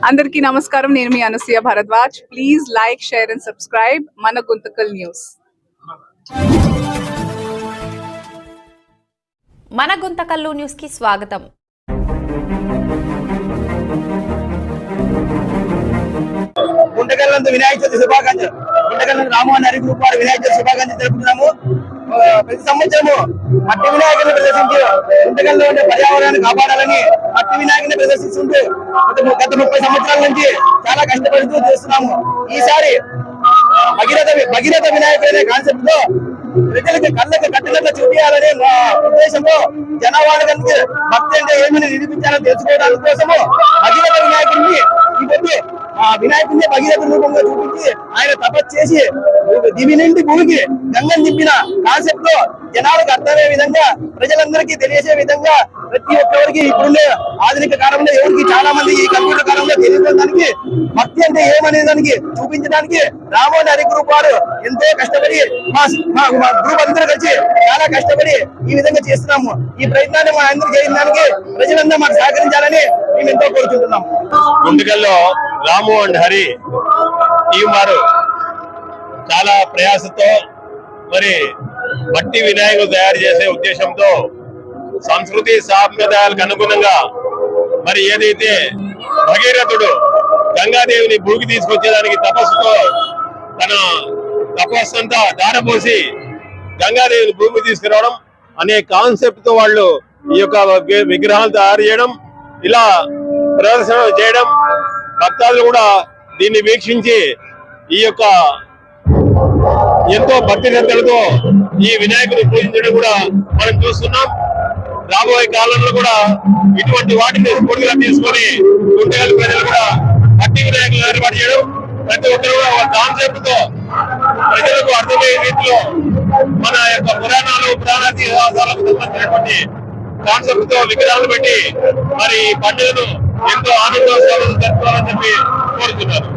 అందరికీ నమస్కారం. నేను మీ Anasuya Bharadwaj. Please like, share and subscribe మన గుంతకల్ న్యూస్. మన గుంతకల్లు న్యూస్ కి స్వాగతం. గుంటకల్లందు వినాయక చవితి శుభాకాంక్షలు. గుంటకల్లందు రామోహన్ హరి గ్రూప్ వారి వినాయక చవితి శుభాకాంక్షలు తెలుపుతున్నాము. ప్రతి సంవత్సరము మట్టి వినాయకుని ప్రదర్శించి గుంటకల్లో ఉండే పర్యావరణాన్ని కాపాడాలని మట్టి వినాయకుని ప్రదర్శిస్తుంటూ గత 30 సంవత్సరాల నుంచి చాలా కష్టపడుతూ చేస్తున్నాము. ఈసారి భగీరథ వినాయకుడు అనే కాన్సెప్ట్ తో ప్రజలకు కళ్ళకు కట్టినట్లు చూపించాలని మా ఉద్దేశంలో జనాభానికి భక్తి అంటే ఏమని నిరూపించాలని తెలుసుకోవడానికి కోసము భగీరథ వినాయకుడిని ఈ వినాయకుడిని భగీరథ రూపంగా చూపించి ఆయన తపస్సు చేసి దివి నుండి భూమికి గంగను దింపిన కాన్సెప్ట్ లో జనాలకు అర్థమయ్యే విధంగా ప్రజలందరికీ తెలియజే విధంగా ప్రతి ఒక్కరికి ఇప్పుడుండే ఆధునిక కాలంలో ఎవరికి చాలా మంది ఈ కంప్యూటర్ కాలంలో తెలియజేయడానికి భక్తి అంటే ఏమనే దానికి చూపించడానికి రామోహన్ హరి గ్రూప్ వారు ఎంతో కష్టపడి మా గ్రూప్ అందరూ కలిసి చాలా కష్టపడి ఈ విధంగా చేస్తున్నాము. ఈ ప్రయత్నాన్ని మా అందరూ చేయడానికి ప్రజలందరూ మాకు సహకరించాలని మేము ఎంతో కోరుకుంటున్నాము. గుంటకల్లో రాము అండ్ హరి టీం వారు చాలా ప్రయాసతో మరి మట్టి వినాయకులు తయారు చేసే ఉద్దేశంతో సంస్కృతి సాంప్రదాయాలకు అనుగుణంగా మరి ఏదైతే భగీరథుడు గంగాదేవిని భూమికి తీసుకొచ్చేదానికి తపస్సుతో తన తపస్సంతా దారపోసి గంగాదేవిని భూమికి తీసుకురావడం అనే కాన్సెప్ట్ తో వాళ్ళు ఈ యొక్క విగ్రహాలు తయారు చేయడం, ఇలా ప్రదర్శన చేయడం, భక్తాదులు కూడా దీన్ని వీక్షించి ఈ యొక్క ఎంతో భక్తి శ్రద్ధలతో ఈ వినాయకుని పూజించడం కూడా మనం చూస్తున్నాం. రాబోయే కాలంలో కూడా ఇటువంటి వాటిని స్ఫూర్తిగా తీసుకొని గుంటకల్ ప్రజలు కూడా మట్టి వినాయకులు ఏర్పాటు చేయడం, ప్రతి ఒక్కరు కూడా ఒక కాన్సెప్ట్ తో ప్రజలకు అర్థమయ్యే రీతిలో మన యొక్క పురాణాలకు సంబంధించినటువంటి కాన్సెప్ట్ తో విగ్రహాలు పెట్టి మరి పండుగను ఎంతో ఆనందోత్సవాలు జరుపుకోవాలని చెప్పి కోరుతున్నారు.